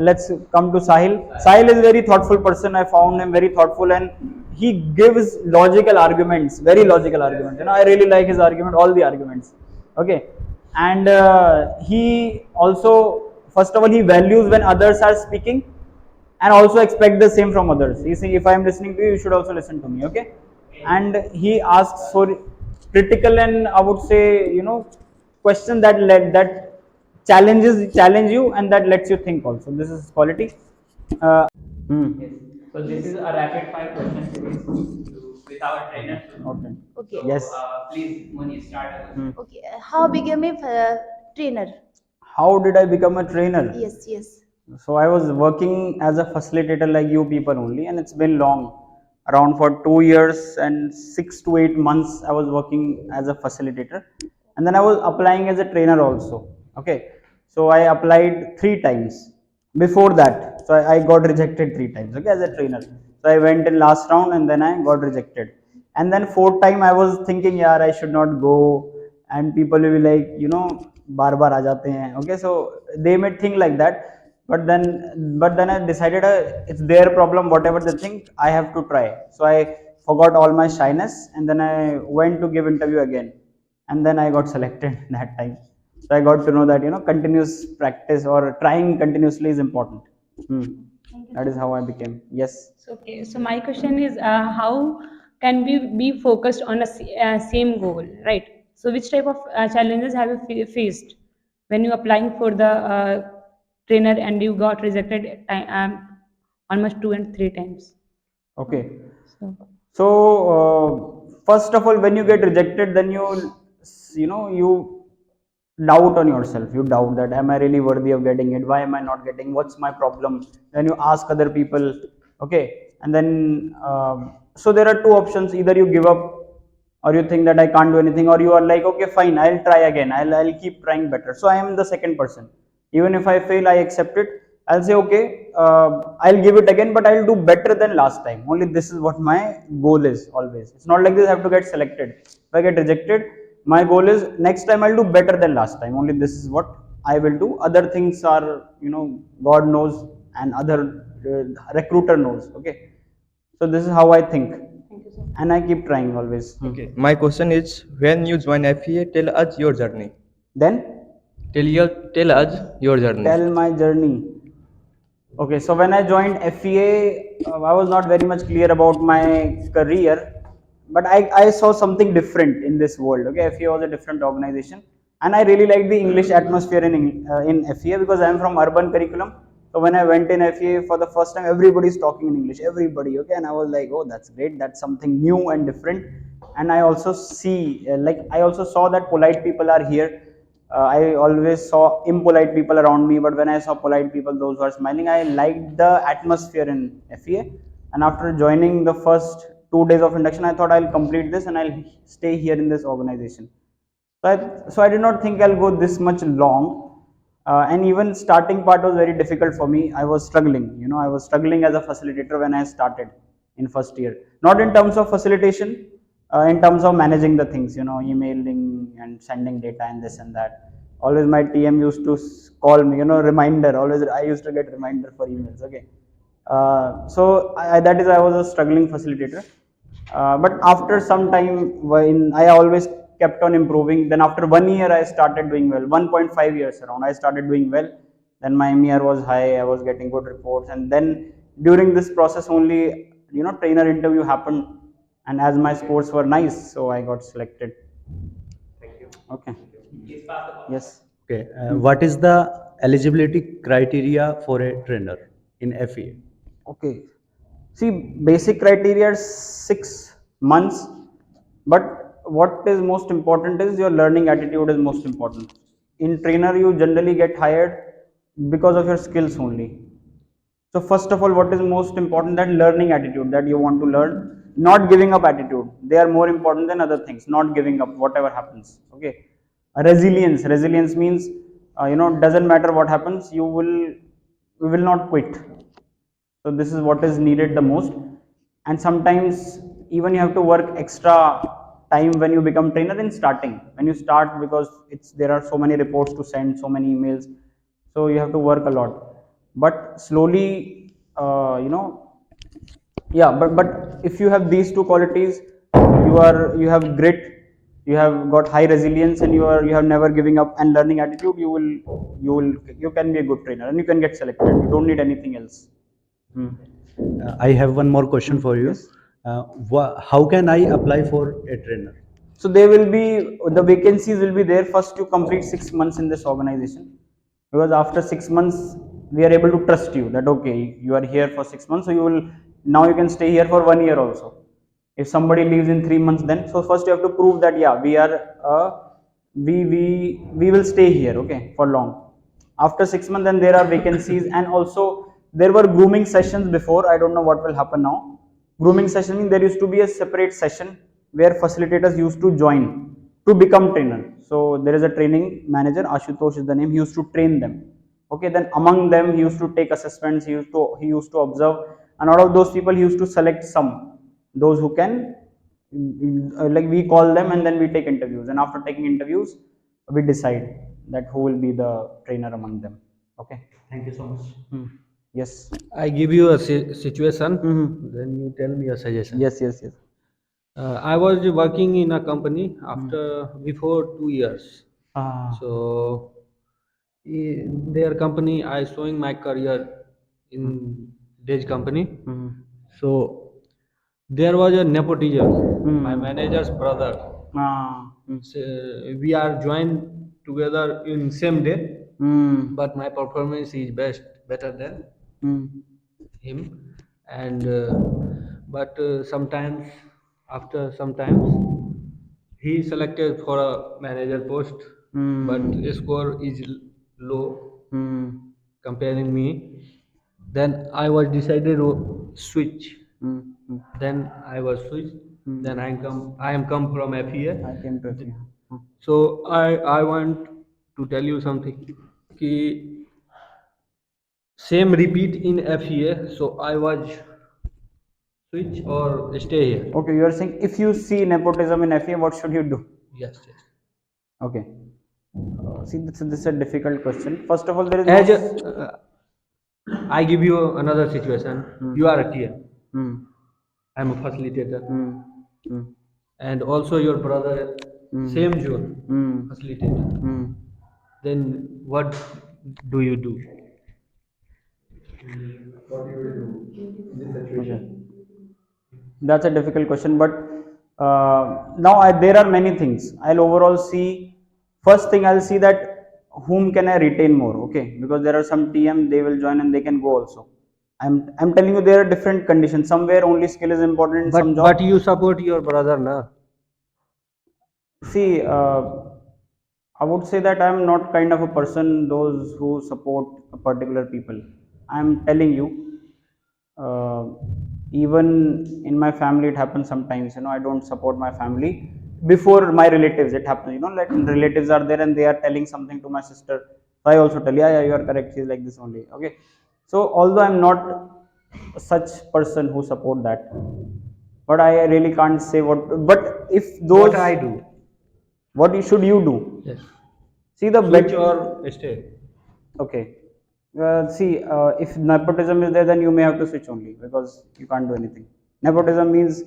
let's come to Sahil. Sahil is a very thoughtful person. I found him very thoughtful, and he gives logical arguments, very logical arguments. I really like his argument, all the arguments. Okay, and he also, first of all, he values when others are speaking, and also expect the same from others. He say, if I am listening to you, you should also listen to me. Okay, and he asks for critical and, I would say, question that challenge you, and that lets you think also. This is quality. uh, Yes. hmm. So this is a rapid fire question series with our trainer. Okay. Okay. So Yes. please, Moni, start our. Okay. How become a trainer? How did I become a trainer? Yes, yes. So I was working as a facilitator like you people only, and it's been long. Around for 2 years and 6 to 8 months, I was working as a facilitator, and then I was applying as a trainer also. Okay, so I applied 3 times before that. So I got rejected 3 times. Okay, as a trainer. So I went in last round, and then I got rejected. And then fourth time, I was thinking, yeah, I should not go, and people will be like, बार बार आ जाते हैं. Okay, so they may think like that, but then I decided, it's their problem, whatever they think, I have to try. So I forgot all my shyness, and then I went to give interview again, and then I got selected that time. So I got to know that continuous practice or trying continuously is important. That is how I became. Yes. Okay, so my question is, how can we be focused on a same goal, right? So which type of challenges have you faced when you applying for the trainer and you got rejected almost 2 and 3 times? Okay. So So first of all, when you get rejected, then you doubt on yourself. You doubt that, am I really worthy of getting it? Why am I not getting? What's my problem? Then you ask other people. Okay, and then so there are two options: either you give up, or you think that I can't do anything, or you are like, okay, fine, I'll try again. I'll keep trying better. So I am the second person. Even if I fail, I accept it. I'll say, okay, I'll give it again, but I'll do better than last time. Only this is what my goal is always. It's not like this I have to get selected. If I get rejected, my goal is next time I'll do better than last time. Only this is what I will do. Other things are, God knows, and other recruiter knows. Okay. So this is how I think, and I keep trying always. Okay. My question is, when you join FEA, tell us your journey. Then Tell us your journey. tell my journey. Okay, so when I joined FEA, I was not very much clear about my career, but I saw something different in this world. Okay, FEA was a different organization, and I really liked the English atmosphere in FEA because I am from urban curriculum. So when I went in FEA for the first time, everybody is talking in English, everybody. Okay, and I was like, oh, that's great, that's something new and different. And I also I also saw that polite people are here. I always saw impolite people around me, but when I saw polite people, those who are smiling, I liked the atmosphere in FEA. And after joining the first 2 days of induction, I thought I'll complete this and I'll stay here in this organization. So I did not think I'll go this much long. And even starting part was very difficult for me. I was struggling, I was struggling as a facilitator when I started in first year. Not in terms of facilitation, in terms of managing the things, emailing and sending data and this and that. Always my TM used to call me, reminder. Always I used to get reminder for emails. Okay. So that is, I was a struggling facilitator. But after some time, when I always kept on improving, then after 1 year, I started doing well. 1.5 years around, I started doing well. Then my MER was high, I was getting good reports. And then during this process only, trainer interview happened. And as my scores were nice, so I got selected. Thank you. Okay. Please pass the ball. Yes. Okay, what is the eligibility criteria for a trainer in FEA? Okay. See, basic criteria is 6 months, but what is most important is your learning attitude is most important. In trainer, you generally get hired because of your skills only. So first of all, what is most important? That learning attitude, that you want to learn, not giving up attitude. They are more important than other things. Not giving up, whatever happens. Okay. Resilience. Resilience means, doesn't matter what happens, we will not quit. So this is what is needed the most. And sometimes even you have to work extra time when you become trainer in starting. When you start, because there are so many reports to send, so many emails, so you have to work a lot. but slowly, yeah, but if you have these two qualities, you have grit, you have got high resilience, and you have never giving up and learning attitude, you can be a good trainer and you can get selected. You don't need anything else. Hmm. I have one more question for you. Yes. How can I apply for a trainer? So they will be, the vacancies will be there. First you complete 6 months in this organization, because after 6 months we are able to trust you that okay, you are here for 6 months, so you will, now you can stay here for 1 year also. If somebody leaves in 3 months, then so first you have to prove that yeah, we are we will stay here, okay, for long. After 6 months, then there are vacancies. And also there were grooming sessions before. I don't know what will happen now. Grooming session means there used to be a separate session where facilitators used to join to become trainer. So there is a training manager, Ashutosh is the name, he used to train them. Okay, then among them he used to take assessments, he used to observe, and out of those people he used to select some, those who can, like we call them, and then we take interviews, and after taking interviews we decide that who will be the trainer among them. Okay. Thank you so much. Yes. I give you a situation, Mhm. then you tell me a suggestion. Yes, yes, yes. I was working in a company after before 2 years. Ah. So in their company, I showing my career in this company. Mhm. So there was a nepotism. My Hmm. manager's brother. Ah. So, we are joined together in same day, Hmm. but my performance is better than Hmm. him. And but sometimes after sometimes he selected for a manager post, but Hmm. score is low Hmm. comparing me. Then I was decided to switch. Hmm. Hmm. Then I was switched. Then I am come from FEA. I came to you. So I want to tell you something. Ki same repeat in FEA. So I was switch or stay here. Okay, you are saying if you see nepotism in FA, what should you do? Yes, yes. Okay. See, this is a difficult question. First of all, there is no. As I give you another situation. You are a TM. Hmm. I am a facilitator, Hmm. Hmm. and also your brother, Hmm. same zone, Hmm. facilitator. Hmm. Then what do you do? Okay. That's a difficult question, but now there are many things. I'll overall see. First thing I'll see that whom can I retain more, okay? Because there are some TM they will join and they can go also. I'm telling you there are different conditions. Somewhere only skill is important in some But job. you support your brother, na? See, I would say that I'm not kind of a person those who support a particular people. I'm telling you, uh, even in my family it happens sometimes. I don't support my family before my relatives. It happens. Like relatives are there and they are telling something to my sister. So I also tell, yeah, yeah, you are correct. She's like this only. Okay. So although I'm not such person who support that, but I really can't say what. But if What those, I do? what should you do? Yes. See the Switch bet. or stay? Okay. See, if nepotism is there, then you may have to switch only because you can't do anything. Nepotism means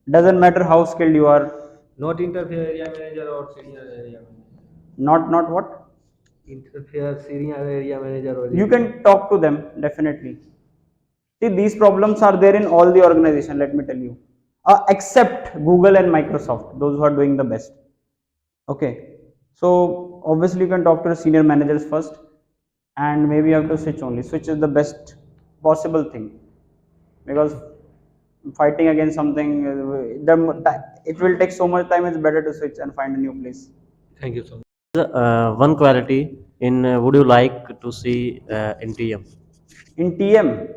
doesn't matter how skilled you are. Not interfere area manager or senior area manager. Not what Interfere senior area manager or you can talk to them definitely. See, these problems are there in all the organization. Let me tell you, except Google and Microsoft, those who are doing the best. Okay, so obviously you can talk to the senior managers first, and maybe you have to switch only. Switch is the best possible thing because fighting against something, it will take so much time. It's better to switch and find a new place. Thank you so much. One quality in would you like to see in TM? In TM,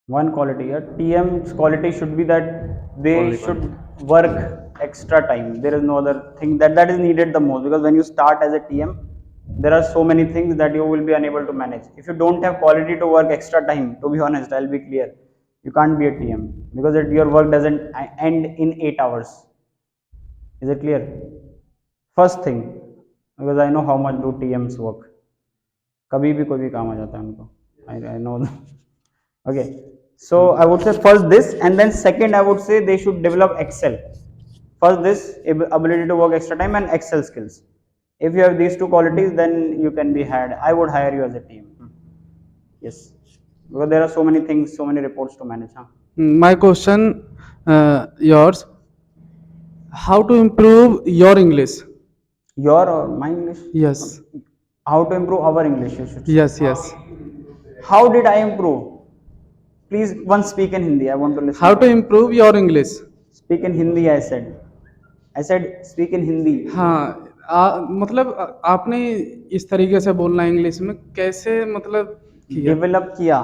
one quality. TM's quality should be that they Only one. should work extra time. There is no other thing that is needed the most, because when you start as a TM, there are so many things that you will be unable to manage. If you don't have quality to work extra time, to be honest, I'll be clear, you can't be a TM because your work doesn't end in 8 hours. Is it clear? First thing, because I know how much do TMs work. कभी भी कोई भी काम आ जाता है उनको. I know. Okay, so I would say first this, and then second I would say they should develop Excel. First this ability to work extra time and Excel skills. If you have these two qualities, then you can be hired. I would hire you as a team. Yes, because there are so many things, so many reports to manage. Huh? My question, yours. How to improve your English? Your or my English? Yes. How to improve our English? You should say. Yes. Yes. How did I improve? Please, once speak in Hindi. I want to listen. How to improve your English? Speak in Hindi. I said. I said speak in Hindi. हाँ. मतलब आपने इस तरीके से बोलना English में कैसे मतलब किया? Develop किया.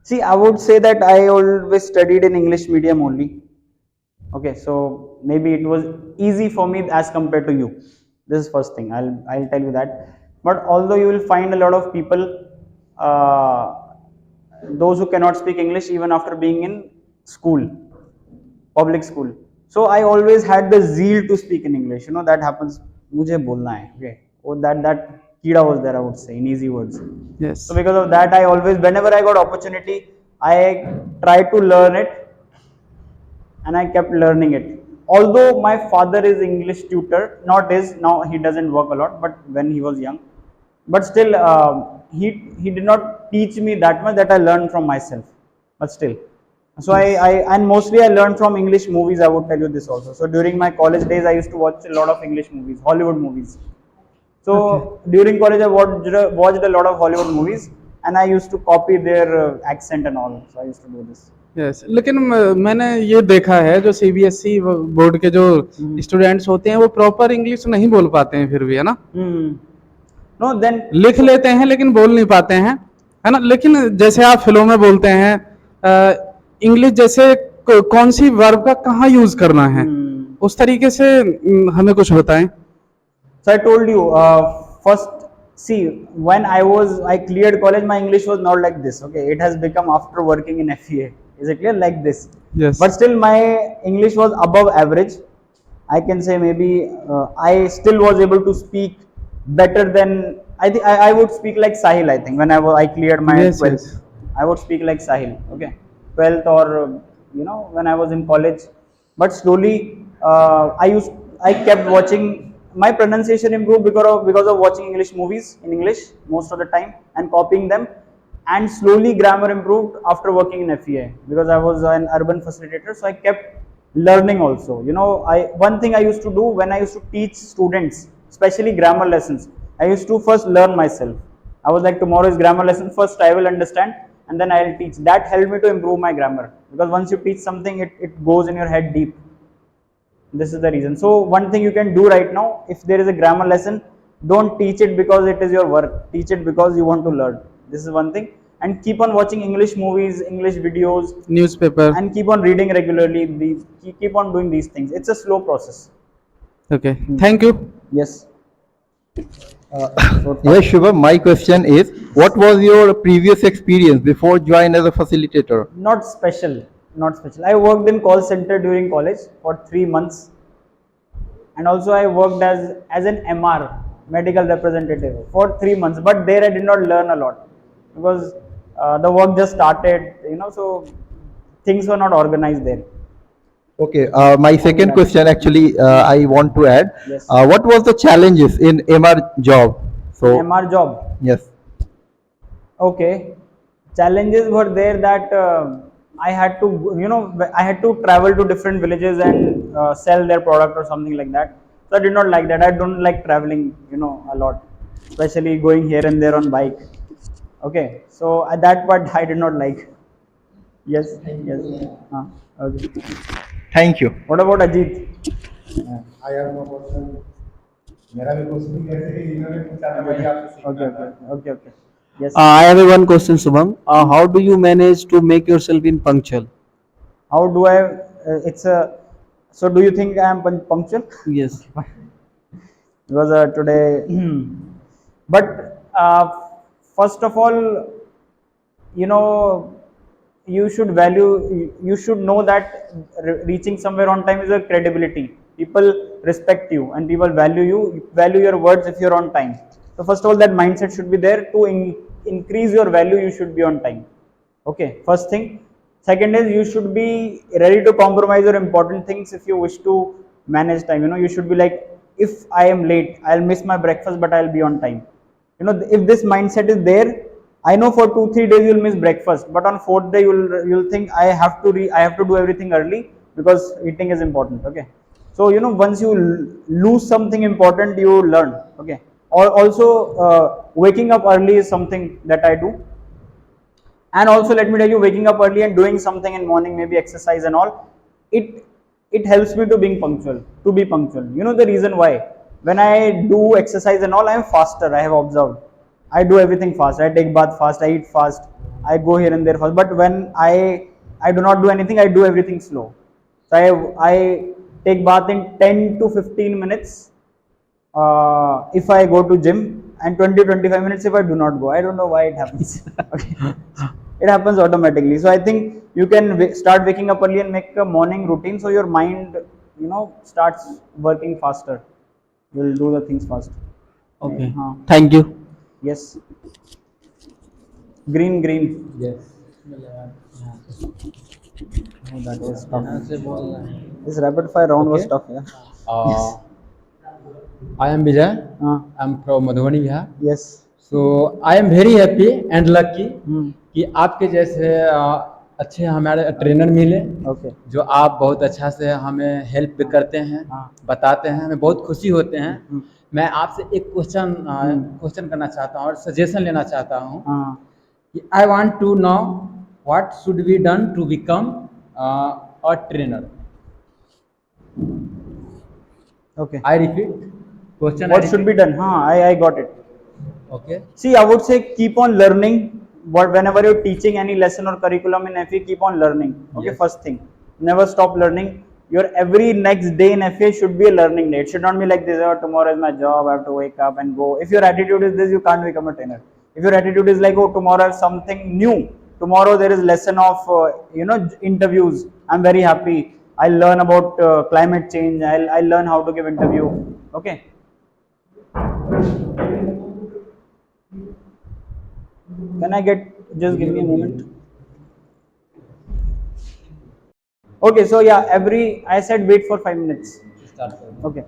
See, I would say that I always studied in English medium only. Okay, so maybe it was easy for me as compared to you. This is first thing. I'll tell you that. But although you will find a lot of people, those who cannot speak English even after being in school, public school. So I always had the zeal to speak in English. You know that happens. मुझे बोलना है. Okay. Oh, that कीड़ा was there. I would say in easy words. Yes. So because of that, I always, whenever I got opportunity, I tried to learn it, and I kept learning it. Although my father is English tutor, not is now, he doesn't work a lot, but when he was young, but still he did not teach me that much, that I learned from myself. But still, so I and mostly I learned from English movies. I would tell you this also. So during my college days, I used to watch a lot of English movies, Hollywood movies. So during college, I watched a lot of Hollywood movies, and I used to copy their accent and all. So I used to do this. Yes लेकिन मैंने ये देखा है जो CBSE board के जो students होते हैं वो प्रॉपर इंग्लिश नहीं बोल पाते हैं फिर भी है ना. No, then लिख लेते हैं लेकिन बोल नहीं पाते हैं है ना. लेकिन जैसे आप फिल्मों में बोलते हैं इंग्लिश जैसे कौन सी वर्ब का कहाँ यूज करना है उस तरीके से हमें कुछ बताएं. So I told you, first, see, when I cleared college, my English was not like this. Okay, it has become after working in FEA. Is it clear? Like this. Yes. But still, my English was above average. I can say maybe I still was able to speak better than, I think I would speak like Sahil. I think when I cleared my Yes, 12th, yes. I would speak like Sahil. Okay, 12th or when I was in college. But slowly, I kept watching. My pronunciation improved because of watching English movies in English most of the time and copying them, and slowly grammar improved after working in FEA because I was an urban facilitator. So I kept learning also. One thing I used to do when I used to teach students, especially grammar lessons, I used to first learn myself. I was like, tomorrow is grammar lesson. First I will understand, and then I will teach. That helped me to improve my grammar, because once you teach something, it goes in your head deep. This is the reason. So one thing you can do right now, if there is a grammar lesson, don't teach it because it is your work. Teach it because you want to learn. This is one thing. And keep on watching English movies, English videos, newspaper, and keep on reading regularly. Keep on doing these things. It's a slow process. Okay. Thank you. Yes. Yes, Shubham, my question is, what was your previous experience before joining as a facilitator? Not special. Not special. I worked in call center during college for 3 months, and also I worked as an MR, medical representative, for 3 months. But there I did not learn a lot because the work just started. So things were not organized there. Okay, my second question actually I want to add. Yes. What was the challenges in MR job? So MR job. yes. Okay. Challenges were there that I had to travel to different villages and sell their product or something like that. So I did not like that. I don't like traveling, a lot, especially going here and there on bike. Okay. So at that part I did not like. Yes. Yes. Okay. Thank you. What about Ajit? I have no question. मेरा भी question कैसे ही इन्होंने पूछा था वही आपसे Okay. सीखना Okay. था. Okay. Okay. Yes. I have a one question, Subham. How do you manage to make yourself in punctual? How do I? It's a. So do you think I am punctual? Yes. Because today, but first of all, you should you should know that reaching somewhere on time is a credibility. People respect you and people value you, value your words if you're on time. So first of all, that mindset should be there. To increase your value, you should be on time. Okay, first thing. Second is you should be ready to compromise your important things if you wish to manage time. You know, you should be like, if I am late, I'll miss my breakfast, but I'll be on time. You know, if this mindset is there, I know for 2 3 days you'll miss breakfast, but on fourth day you'll think I have to do everything early because eating is important. Okay, so you know, once you lose something important, you learn. Okay, or also waking up early is something that I do. And also, let me tell you, waking up early and doing something in morning, maybe exercise and all, it it helps me to being punctual, to be punctual. You know the reason why? When I do exercise and all, I am faster. I have observed, I do everything fast. I take bath fast, I eat fast, I go here and there fast. But when I do not do anything, I do everything slow. So I take bath in 10 to 15 minutes if I go to gym, and 20 25 minutes if I do not go. I don't know why it happens. Okay, it happens automatically. So I think you can start waking up early and make a morning routine, so your mind, you know, starts working faster. You'll do the things fast. Okay. Huh. Thank you. Yes. Green, green. Yes. Oh, that was tough. This rapid fire round was Okay. tough. Yeah. Uh, Yes. I am Vijay. Uh, I'm from Madhubani, Bihar. yes. So I am very happy and lucky Hmm. कि आपके जैसे अच्छे हमारे trainer मिले Okay. जो आप बहुत अच्छा से हमें हेल्प भी करते हैं, हाँ. बताते हैं, हमें बहुत खुशी होते हैं। हम्म. मैं आपसे एक क्वेश्चन करना चाहता हूँ और सजेशन लेना चाहता हूँ हाँ. कि I want to know what should be done to become a trainer. Okay. I repeat, question. What should be done? Huh, I got it. Okay. See, I would say keep on learning. But whenever you're teaching any lesson or curriculum in FE, keep on learning. Okay, Yes. first thing, never stop learning. Your every next day in FA should be a learning day. It should not be like this. Oh, tomorrow is my job. I have to wake up and go. If your attitude is this, you can't become a trainer. If your attitude is like, oh, tomorrow I have something new. Tomorrow there is lesson of interviews. I'm very happy. I'll learn about climate change. I'll learn how to give interview. Okay. Can I get, just give me a moment. Okay, so yeah, I said wait for 5 minutes. Okay.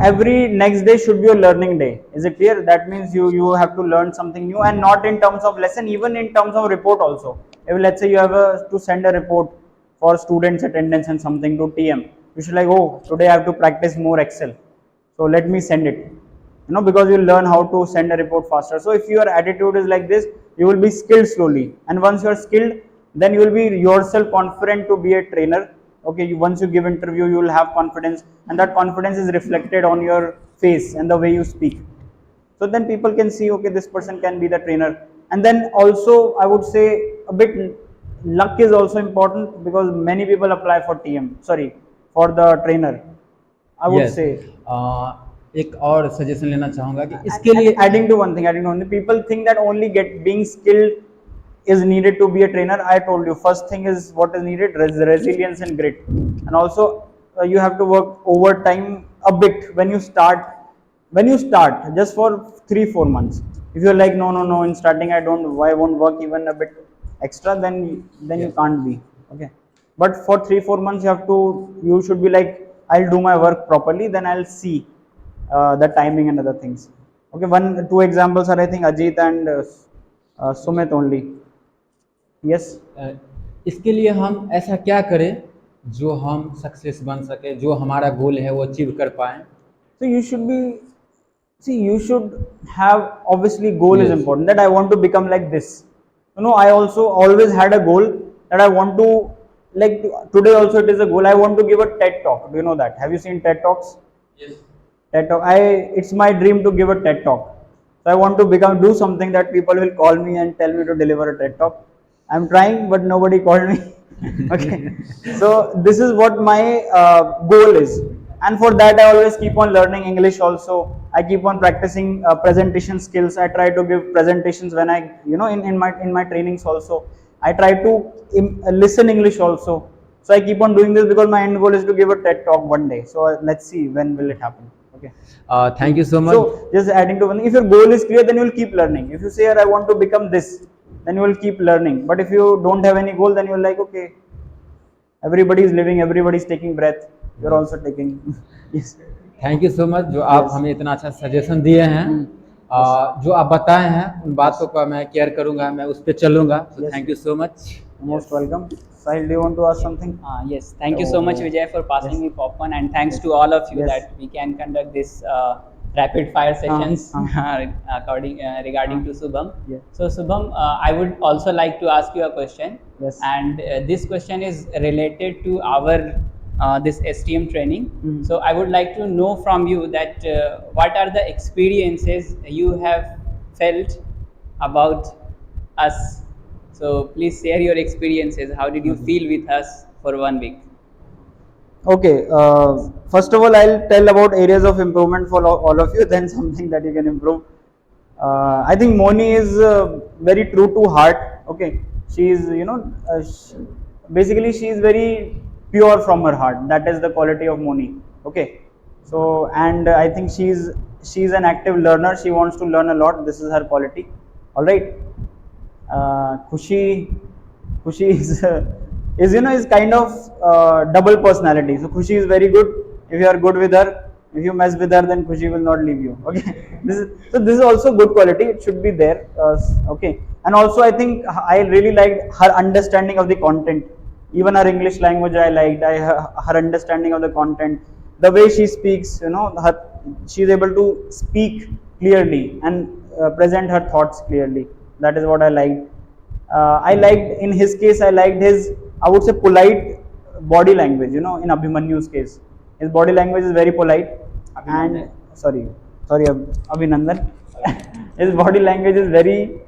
Every next day should be a learning day. Is it clear? That means you have to learn something new, and not in terms of lesson, even in terms of report also. If let's say you have to send a report for students attendance and something to TM, you should like, oh, today I have to practice more Excel. So let me send it. You know, because you'll learn how to send a report faster. So if your attitude is like this, you will be skilled slowly, and once you are skilled, then you will be yourself confident to be a trainer. Okay, once you give interview, you will have confidence, and that confidence is reflected on your face and the way you speak. So then people can see, okay, this person can be the trainer. And then also I would say a bit luck is also important, because many people apply for for the trainer, I would Yes. say. एक और suggestion लेना चाहूँगा कि इसके लिए Adding to one thing, people think that only being skilled is needed to be a trainer. I told you, first thing is what is needed, resilience and grit, and also you have to work overtime a bit when you start. When you start, just for 3 4 months, if you're like, no, in starting I won't work even a bit extra, then you can't be. Okay, but for 3 4 months you should be like, I'll do my work properly, then I'll see the timing and other things. Okay, two examples are, I think, Ajit and Sumit only. Yes. इसके लिए हम ऐसा क्या करें जो हम success बन सके, जो हमारा गोल है वो अचीव कर पाएं। So you should have, obviously goal is Yes. important, that I want to become like this. I also always had a goal that I want to, like today also it is a goal. I want to give a TED talk. Do you know that? Have you seen TED talks? Yes. TED talk. It's my dream to give a TED talk. So I want to do something that people will call me and tell me to deliver a TED talk. I'm trying, but nobody called me. Okay. So this is what my goal is, and for that I always keep on learning English. Also, I keep on practicing presentation skills. I try to give presentations when I, in my trainings also. I try to listen English also. So I keep on doing this because my end goal is to give a TED talk one day. So let's see when will it happen. Okay. Thank you so much. So just adding to one thing, if your goal is clear, then you will keep learning. If you say, I want to become this, then you will keep learning. But if you don't have any goal, then you are like, okay, everybody is living, everybody is taking breath. You're also taking. Yes. Thank you so much जो आप Yes. हमें इतना अच्छा suggestion दिए हैं। जो आप बताए हैं उन बातों का मैं केयर करूंगा, मैं उस पर चलूंगा। तो Yes. Thank you so much. Most welcome. Sahil, do you want to ask something? Yes, thank you so much, Vijay, for passing Yes. me popcorn, and thanks to all of you Yes. that we can conduct this rapid fire sessions regarding to Subham. Yeah. So, Subham, I would also like to ask you a question. Yes. And this question is related to our this STM training. Mhm. So, I would like to know from you that what are the experiences you have felt about us. So please share your experiences. How did you feel with us for 1 week? Okay. First of all, I'll tell about areas of improvement for all of you. Then something that you can improve. I think Moni is very true to heart. Okay, she is, basically she is very pure from her heart. That is the quality of Moni. Okay, so and I think she's an active learner. She wants to learn a lot. This is her quality. All right. Khushi is kind of double personality. So Khushi is very good. If you are good with her, if you mess with her, then Khushi will not leave you. Okay, this is also good quality. It should be there. Okay, and also I think I really liked her understanding of the content. Even her English language I liked. Her understanding of the content, the way she speaks. She is able to speak clearly and present her thoughts clearly. That is what I liked. I liked, in his case, I liked his, I would say, polite body language. In Abhimanyu's case, his body language is very polite. And sorry, Abhinandan. His body language is very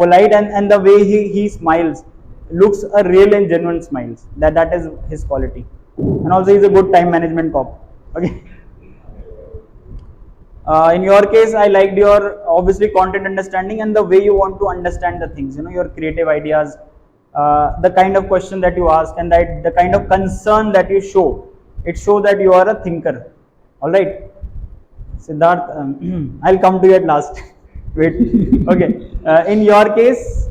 polite, and the way he smiles looks a real and genuine smiles. That is his quality. And also, he's a good time management cop. Okay. In your case, I liked your obviously content understanding and the way you want to understand the things. Your creative ideas, the kind of question that you ask, and that the kind of concern that you show. It shows that you are a thinker. All right, Siddharth. I'll come to you at last. Wait. Okay. In your case,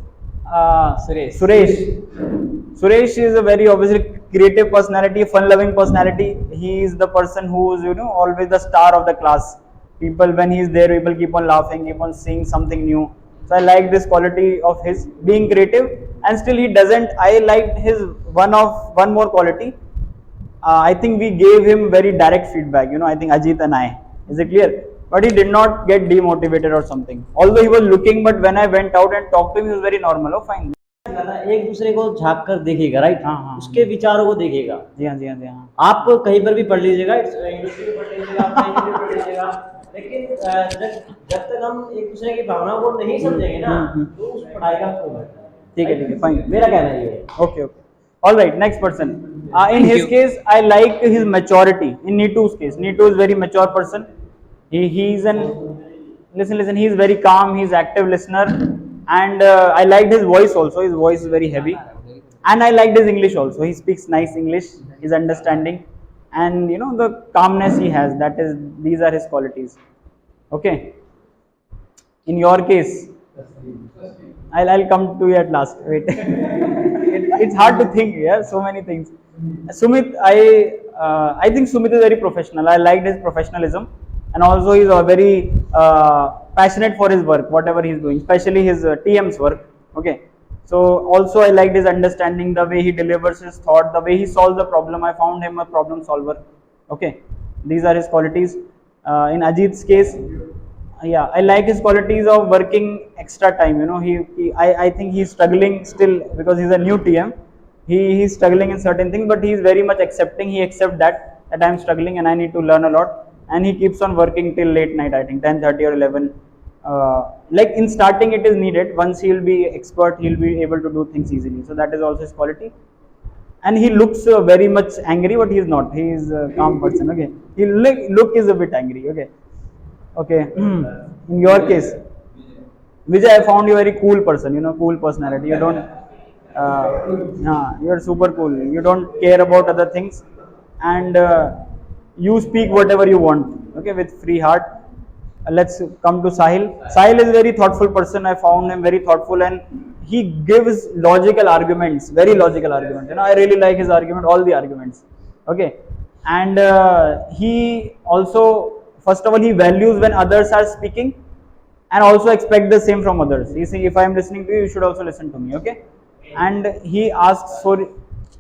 Suresh is a very obviously creative personality, fun-loving personality. He is the person who is always the star of the class. People, when he is there, people keep on laughing, keep on seeing something new. So I like this quality of his being creative, and still he doesn't. I liked his one more quality. I think we gave him very direct feedback. I think Ajit and I. Is it clear? But he did not get demotivated or something. Although he was looking, but when I went out and talked to him, he was very normal. Oh, fine. एक दूसरे को झांक कर देखेगा, right? हाँ, उसके विचारों को देखेगा। जी हाँ, जी हाँ, जी हाँ। आप कहीं पर भी पढ़ लीजिएगा, इंग्लिश में पढ़ लीजिएगा, आप कहीं भी पढ़ लीजिएगा, लेकिन जब तक हम एक दूसरे की भावनाओं को नहीं समझेंगे ना, तो उस पढ़ाई का कोई मतलब नहीं। ठीक है, फाइन। मेरा कहना ये है। Okay. All right. Next person. In his case, I like his maturity. In Neetu's case, Neetu is very mature person. He's an listen. He is very calm. He's active listener, and I liked his voice also. His voice is very heavy, and I liked his English also. He speaks nice English. His understanding, and the calmness he has. These are his qualities. Okay. In your case, I'll come to you at last. Wait, it's hard to think. Yeah, so many things. Sumit, I think Sumit is very professional. I liked his professionalism, and also he's very passionate for his work, whatever he's doing, especially his TM's work. Okay, so also I liked his understanding, the way he delivers his thought, the way he solves the problem. I found him a problem solver. Okay, these are his qualities. In Ajit's case, yeah, I like his qualities of working extra time. I think he's struggling still because he's a new TM. He's struggling in certain things, but he's very much accepting. He accepts that I'm struggling and I need to learn a lot, and he keeps on working till late night. I think 10:30 or 11. Like in starting, it is needed. Once he'll be expert, he'll be able to do things easily. So that is also his quality. And he looks very much angry, but he's not. He is a calm person. Okay, he look is a bit angry. Okay. In your case, Vijay, I found you a very cool person. Cool personality. You don't. You're super cool. You don't care about other things, and you speak whatever you want. okay, with free heart. Let's come to Sahil. Sahil is a very thoughtful person. I found him very thoughtful, and he gives logical arguments, very logical arguments. I really like his argument, all the arguments. Okay, and he also, first of all, he values when others are speaking, and also expect the same from others. You see, if I am listening to you, you should also listen to me. Okay, and he asks for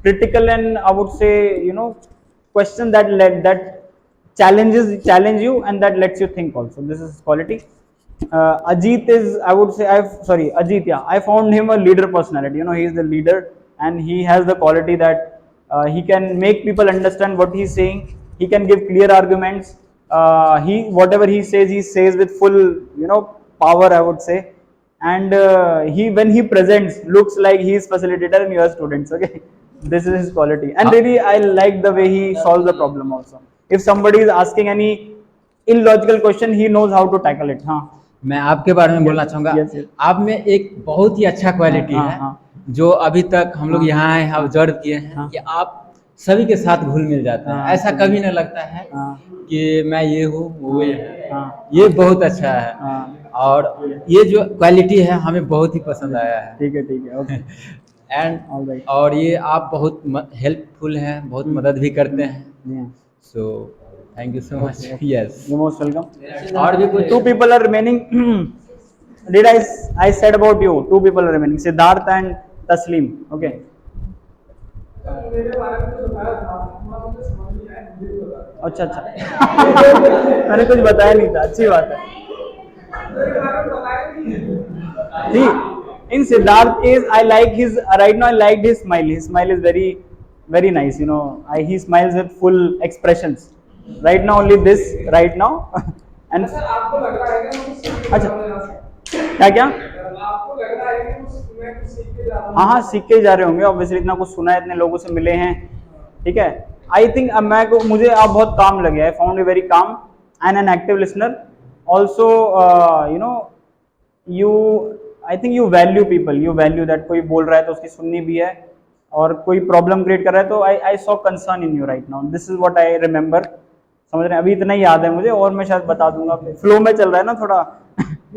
critical and, I would say, question that challenge you, and that lets you think also. This is quality. Ajit is, I would say, Ajit, yeah, I found him a leader personality. He is the leader, and he has the quality that he can make people understand what he's saying. He can give clear arguments. He whatever he says with full, power, I would say. And he, when he presents, looks like he is facilitator and you are students. Okay, this is his quality, and really I like the way he solves the problem also. If somebody is asking any illogical question, he knows how to tackle it. हाँ. मैं आपके बारे में बोलना चाहूँगा, Yes, yes. आप में एक बहुत ही अच्छा क्वालिटी हाँ, है, हाँ. जो अभी तक हम लोग यहाँ आए हैं ऑब्जर्व किए हैं हाँ. कि आप सभी के साथ घुल मिल जाते हैं। हाँ, ऐसा सही. कभी नहीं लगता है हाँ. कि मैं ये हूँ वो ये है। हाँ. ये बहुत अच्छा है, हाँ. और ये जो क्वालिटी है हमें बहुत ही पसंद आया है। ठीक है, ओके. And Alright. और ये आप बहुत हेल्पफुल हैं, बहुत मदद भी करते हैं। Yeah. So thank you so much. Yes, You're most welcome. और भी कुछ? Two people are remaining. Did I said about you? Two people are remaining. Siddharth and Taslim. Okay. अच्छा मैंने कुछ बताया नहीं था, अच्छी बात है। See, in Siddharth case, I like his right now. I liked his smile. His smile is very, very nice. He smiles with full expressions. Right now, only this. Right now, and अच्छा क्या हाँ, सीख के जा रहे होंगे obviously, इतना कुछ सुना है, इतने लोगों से मिले हैं, ठीक है। आई थिंक मुझे आप बहुत काम लगे। I found you very calm and an active listener also. You I think you value people, you value that कोई बोल रहा है तो उसकी सुननी भी है, और कोई प्रॉब्लम क्रिएट कर रहा है तो I saw concern in you right now. This is what I remember. समझ रहे हैं? अभी इतना ही याद है मुझे, और मैं शायद बता दूंगा, फ्लो में चल रहा है ना थोड़ा।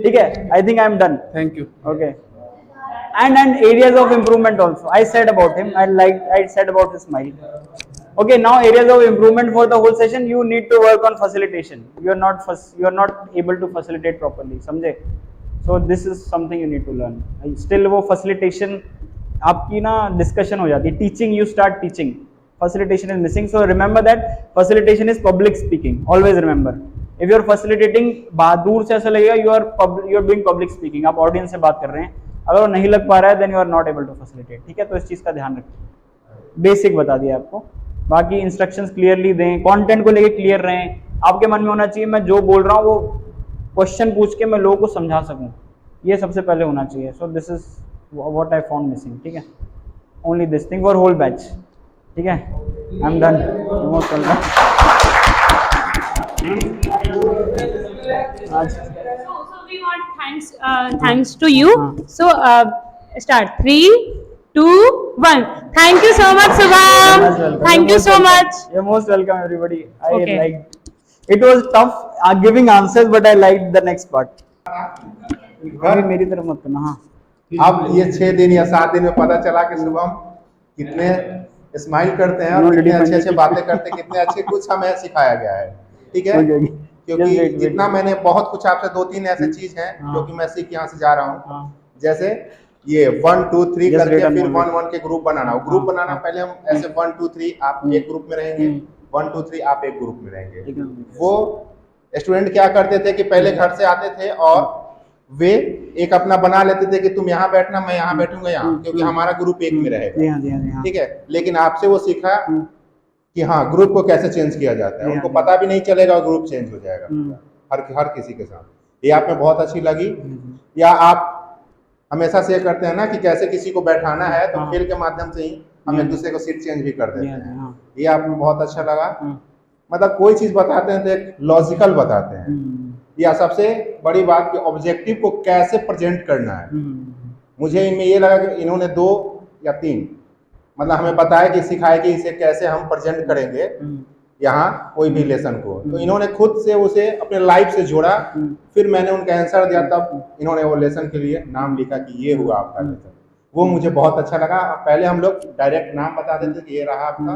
ठीक है, I think I am done. Thank you. Okay, and areas of improvement also I said about him. I said about his smile. Okay, now areas of improvement for the whole session. You need to work on facilitation. You are not able to facilitate properly, समझे? So this is something you need to learn. Still वो facilitation आपकी ना discussion हो जाती है। Teaching, you start teaching, facilitation is missing. So remember that facilitation is public speaking. Always remember, if you are facilitating, दूर से ऐसा लगेगा you are doing public speaking, आप audience से बात कर रहे हैं। अगर वो नहीं लग पा रहा है then you are not able to facilitate. ठीक है, तो इस चीज़ का ध्यान रखिए। बेसिक बता दिया आपको, बाकी इंस्ट्रक्शंस क्लियरली दें, कंटेंट को लेके क्लियर रहें। आपके मन में होना चाहिए मैं जो बोल रहा हूँ वो क्वेश्चन पूछ के मैं लोगों को समझा सकूँ, ये सबसे पहले होना चाहिए। So this is what I found missing. ठीक है, only this thing for whole batch. ठीक है, I am done. Most welcome. Thanks to you. So start 3, 2, 1. Thank you so much, Subham. Thank you so much. You're most welcome, everybody. I Okay. liked. It was tough giving answers, but I liked the next part. अभी मेरी तरफ मत करना। हाँ, अब ये 6 दिन या 7 दिन में पता चला कि शुभम कितने स्माइल करते हैं और कितने अच्छे अच्छे बातें करते हैं, कितने अच्छे कुछ हमें सिखाया गया है। ठीक है, क्योंकि जितना मैंने बहुत कुछ आपसे 2-3 ऐसे चीज हैं जो कि मैं सीख यहाँ से जा रहा हूँ। जैसे ये 1 2 3 करके फिर 1 1 के ग्रुप बनाना। ग्रुप बनाना पहले हम ऐसे 1 2 3 आप एक ग्रुप में रहेंगे, 1 2 3 आप एक ग्रुप में रहेंगे। वो स्टूडेंट क्या करते थे कि पहले घर से आते थे और वे एक अपना बना लेते थे कि तुम यहाँ बैठना, मैं यहाँ बैठूंगा यहाँ, क्योंकि हमारा ग्रुप एक में रहेगा। ठीक है, लेकिन आपसे वो सीखा कि हाँ ग्रुप को कैसे चेंज किया जाता है। उनको पता भी नहीं चलेगा और ग्रुप चेंज हो जाएगा हर किसी के साथ। ये आप में बहुत अच्छी लगी। या आप हमेशा शेयर करते हैं ना कि कैसे किसी को बैठाना है, तो खेल के माध्यम से ही हम एक दूसरे को सीट चेंज भी कर देते हैं। ये आप में बहुत अच्छा लगा। मतलब कोई चीज बताते हैं तो एक लॉजिकल बताते हैं, या सबसे बड़ी बात कि ऑब्जेक्टिव को कैसे प्रेजेंट करना है। मुझे इनमें ये लगा कि इन्होंने 2 या 3 मतलब हमें बताया कि सिखाया कि इसे कैसे हम प्रेजेंट करेंगे, यहाँ कोई भी लेसन को। तो इन्होंने खुद से उसे अपने लाइफ से जोड़ा, फिर मैंने उनका आंसर दिया, तब इन्होंने वो लेसन के लिए नाम लिखा कि ये हुआ आपका लेसन। वो मुझे बहुत अच्छा लगा। पहले हम लोग डायरेक्ट नाम बता देते कि ये रहा आपका,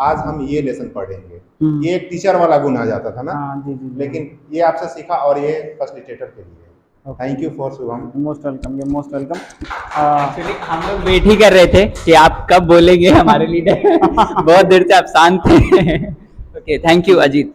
आज हम ये लेसन पढ़ेंगे। ये एक टीचर वाला गुण आ जाता था ना। लेकिन ये आपसे सीखा, और ये फैसिलिटेटर के लिए। Thank you for Shubham. Most welcome, ये मोस्ट वेलकम। एक्चुअली हम लोग वेट ही कर रहे थे कि आप कब बोलेंगे हमारे लीडर। बहुत देर से आप शांत थे। Okay, thank you Ajit.